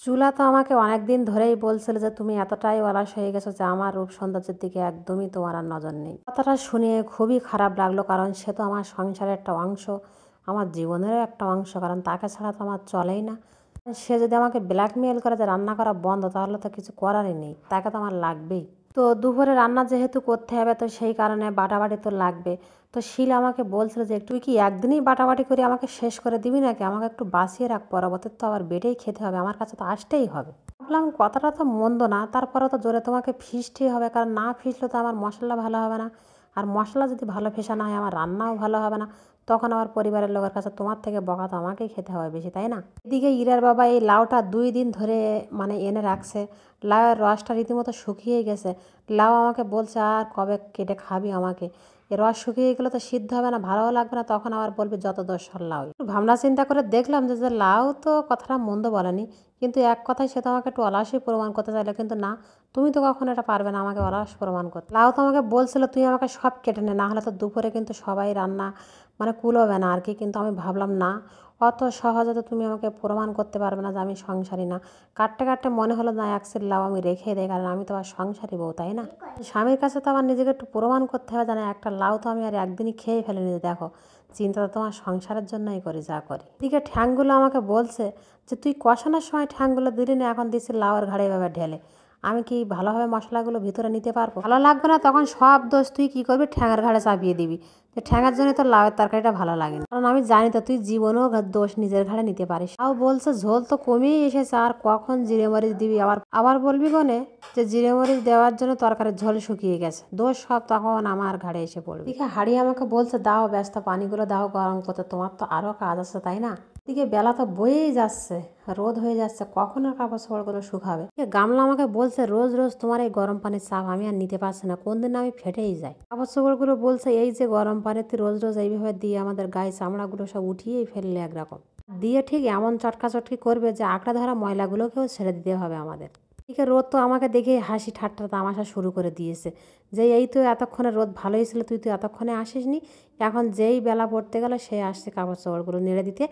চুলা তো আমাকে অনেকদিন ধরেই বলছিল যে তুমি এতটাই অলস হয়ে গেছো যে আমার রূপ সৌন্দর্যের দিকে একদমই তোমার আর নজর নেই। কথাটা শুনে খুবই খারাপ লাগলো, কারণ সে তো আমার সংসারের একটা অংশ, আমার জীবনেরও একটা অংশ, কারণ তাকে ছাড়া তো আমার চলেই না। সে যদি আমাকে ব্ল্যাকমেল করে যে রান্না করা বন্ধ, তাহলে তো কিছু করারই নেই, তাকে তো আমার লাগবেই। তো দুপুরে রান্না যেহেতু করতে হবে, তো সেই কারণে বাটাবাটি তো লাগবে। তো শিল আমাকে বলছিল যে তুই কি একদিনই বাটাবাটি করে আমাকে শেষ করে দিবি নাকি, আমাকে একটু বাঁচিয়ে রাখ, পরবর্তীতে তো আবার বেটেই খেতে হবে, আমার কাছে তো আসতেই হবে। ভাবলাম কথাটা তো মন্দ না, তারপরে তো জোরে তোমাকে ফিসতেই হবে, কারণ না ফিসলে তো আমার মশলা ভালো হবে না, আর মশলা যদি ভালো ফেসা না হয় আমার রান্নাও ভালো হবে না। তখন আমার পরিবারের লোকের কাছে তোমার থেকে বকা তো আমাকেই খেতে হবে বেশি, তাই না? এদিকে ইরার বাবা এই লাউটা 2 দিন ধরে এনে রাখছে। লাউয়ের রসটা রীতিমতো শুকিয়ে গেছে। লাউ আমাকে বলছে আর কবে কেটে খাবি আমাকে, এ রস শুকিয়ে গেলে তো সিদ্ধ হবে না, ভালোও লাগবে না, তখন আবার বলবে যত দোষ সর লাউ। একটু ভাবনা চিন্তা করে দেখলাম যে যে লাউ তো কথাটা মন্দ বলেনি, কিন্তু এক কথায় সে তো আমাকে একটু অলসই প্রমাণ করতে চাইলো, কিন্তু না, তুমি তো কখনো এটা পারবে না আমাকে অলস প্রমাণ করতে। লাউ তো আমাকে বলছিল তুই আমাকে সব কেটে নে, না হলে তো দুপুরে কিন্তু সবাই রান্না কুলোবে না আর কি। কিন্তু আমি ভাবলাম না, অত সহজে তো তুমি আমাকে প্রমাণ করতে পারবে না যে আমি সংসারী না। কাটতে কাটতে মনে হলো না, এক সের লাউ আমি রেখে দেয়, কারণ আমি তো আর সংসারী বউ, তাই না? স্বামীর কাছে তো আমার নিজেকে একটু প্রমাণ করতে হবে, জানে একটা লাউ তো আমি আর একদিনই খেয়ে ফেলিনি। দেখো, চিন্তা তো তোমার সংসারের জন্যই করি যা করি। এদিকে ঠ্যাংগুলো আমাকে বলছে যে তুই কষানোর সময় ঠ্যাংগুলো দিলি না, এখন দিচ্ছি লাউয়ের ঘাড়ে এভাবে ঢেলে, আমি কি ভালোভাবে মশলাগুলো ভিতরে নিতে পারবো? ভালো লাগবে না, তখন সব দোষ তুই কী করবি, ঠ্যাঙের ঘাড়ে চাপিয়ে দিবি যে ঠ্যাঙের জন্য তো লাউয়ের তরকারিটা ভালো লাগে না। কারণ আমি জানি তো তুই জীবনেও দোষ নিজের ঘাড়ে নিতে পারিস। তাও বলছে ঝোল তো কমেই এসেছে, আর কখন জিরে মরিচ দিবি, আবার আবার বলবি কোনে যে জিরে মরিচ দেওয়ার জন্য তরকারির ঝোল শুকিয়ে গেছে, দোষ সব তখন আমার ঘাড়ে এসে পড়বে। দেখে হাড়ি আমাকে বলছে দাও ব্যস্ত পানিগুলো দাও গরম করতে, তোমার তো আরও কাজ আছে, তাই না? এদিকে বেলা তো বয়েই যাচ্ছে, রোদ হয়ে যাচ্ছে, কখন আর কাপড় চোপড়গুলো শুকাবে। গামলা আমাকে বলছে রোজ রোজ তোমার এই গরম পানির চাপ আমি আর নিতে পারছি না, কোন দিন আমি ফেটেই যাই। কাপড় চোপড়গুলো বলছে এই যে গরম পানিতে রোজ রোজ এইভাবে দিয়ে আমাদের গায়ে চামড়াগুলো সব উঠিয়েই ফেললে একরকম দিয়ে, ঠিক এমন চটকাচটকি করবে যে আঁকড়া ধরা ময়লাগুলোকেও ছেড়ে দিতে হবে আমাদের। এদিকে রোদ তো আমাকে দেখে হাসি ঠাট্টা তামাশা শুরু করে দিয়েছে যে এই তো এতক্ষণে রোদ ভালোই ছিল, তুই তো এতক্ষণে আসিসনি, এখন যেই বেলা পড়তে গেল সে আসছে কাপড় চোপড়গুলো নেড়ে দিতে,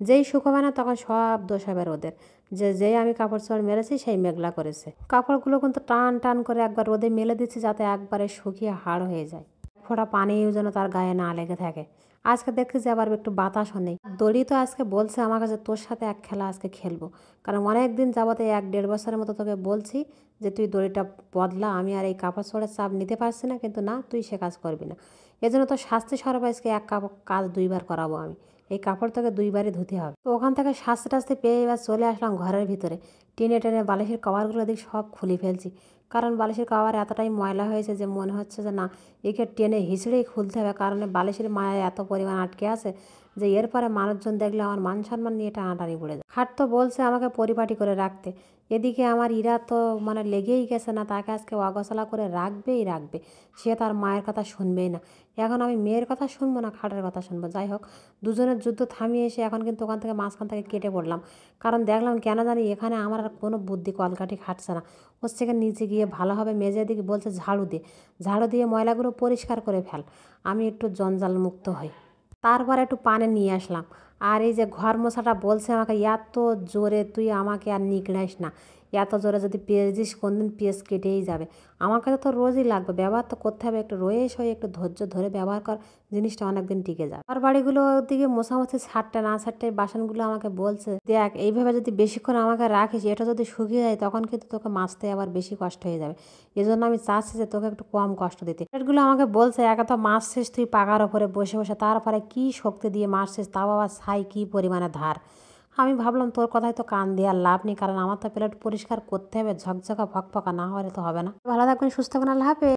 যেই শুকোবে না তখন সব দোষ হবে রোদের, যে যেই আমি কাপড় চোপড় মেরেছি সেই মেঘলা করেছে। কাপড়গুলো কিন্তু টান টান করে একবার রোদে মেলে দিচ্ছি যাতে একবারে শুকিয়ে হাড় হয়ে যায়, ফোঁটা পানিও যেন তার গায়ে না লেগে থাকে। আজকে দেখছি যে আবার একটু বাতাসও নেই। দড়ি তো আজকে বলছে আমাকে যে তোর সাথে এক খেলা আজকে খেলবো, কারণ অনেক দিন যাবতে 1-1.5 বছরের মতো তোকে বলছি যে তুই দড়িটা বদলা, আমি আর এই কাপড় চোপড়ের চাপ নিতে পারছি না, কিন্তু না তুই সে কাজ করবি না। এজন্য তো শাস্তি স্বরূপ আজকে এক কাজ 2বার করাবো আমি, এই কাপড় তোকে 2বারই ধুতে হবে। তো ওখান থেকে শাস্তি টাস্তি পেয়ে এবার চলে আসলাম ঘরের ভিতরে, টেনে টেনে বালিশের কভারগুলো দিক সব খুলে ফেলছি, কারণ বালিশের কভার এতটাই ময়লা হয়েছে যে মনে হচ্ছে যে না, একে টেনে হিঁচড়েই খুলতে হবে, কারণ বালিশের মায়ায় এত পরিমাণ আটকে আছে যে এরপরে মানুষজন দেখলে আমার মান সম্মান নিয়ে টানাটানি পড়ে যায়। খাট তো বলছে আমাকে পরিপাটি করে রাখতে, এদিকে আমার ইরা তো লেগেই গেছে না, তাকে আজকে অগোছালা করে রাখবেই রাখবে, সে তার মায়ের কথা শুনবেই না। এখন আমি মেয়ের কথা শুনবো না খাটের কথা শুনবো, যাই হোক দুজনের যুদ্ধ থামিয়ে এসে এখন কিন্তু ওখান থেকে মাঝখান থেকে কেটে পড়লাম, কারণ দেখলাম কেন জানি এখানে আমার আর কোনো বুদ্ধি কলকাঠি খাটছে না। ওর থেকে নিচে গিয়ে ভালোভাবে মেজে দিকে বলছে ঝাড়ু দে, ঝাড়ু দিয়ে ময়লাগুলো পরিষ্কার করে ফেল, আমি একটু জঞ্জাল মুক্ত হই। তারপর একটু পানি নিয়ে আসলাম। আর এই যে ঘর মোছাটা বলছে আমাকে এত জোরে তুই আমাকে আর নিগড়াইস না, এত জোরে যদি পেঁয়াজ দিস কোনদিন পেঁয়াজ কেটেই যাবে। আমার কাছে তো রোজই লাগবে, ব্যবহার তো করতে হবে, একটু রয়েস হয়ে একটু ধৈর্য ধরে ব্যবহার কর, জিনিসটা অনেকদিন টিকে যাবে। আর বাড়িগুলো দিকে মোছামুছি ছাড়তে না ছাড়তে বাসনগুলো আমাকে বলছে দেখ এইভাবে যদি বেশিক্ষণ আমাকে রাখিস, এটা যদি শুকিয়ে যায় তখন কিন্তু তোকে মাজতে আবার বেশি কষ্ট হয়ে যাবে, এজন্য আমি চাচ্ছি যে তোকে একটু কম কষ্ট দিতে। এগুলো আমাকে বলছে একা তো মারছিস তুই পাকার ওপরে বসে বসে, তারপরে কি শক্তি দিয়ে মারছিস, তাও আবার ছাই কি পরিমাণে ধার। আমি ভাবলাম তোর কথাই তো কান দেওয়ার লাভ নেই, কারণ আমার তো প্লেট পরিষ্কার করতে হবে, ঝকঝকা ফকফকা না হলে তো হবে না। ভালো থাকবেন, সুস্থ থাকবেন, আল্লাহ হাফেজ।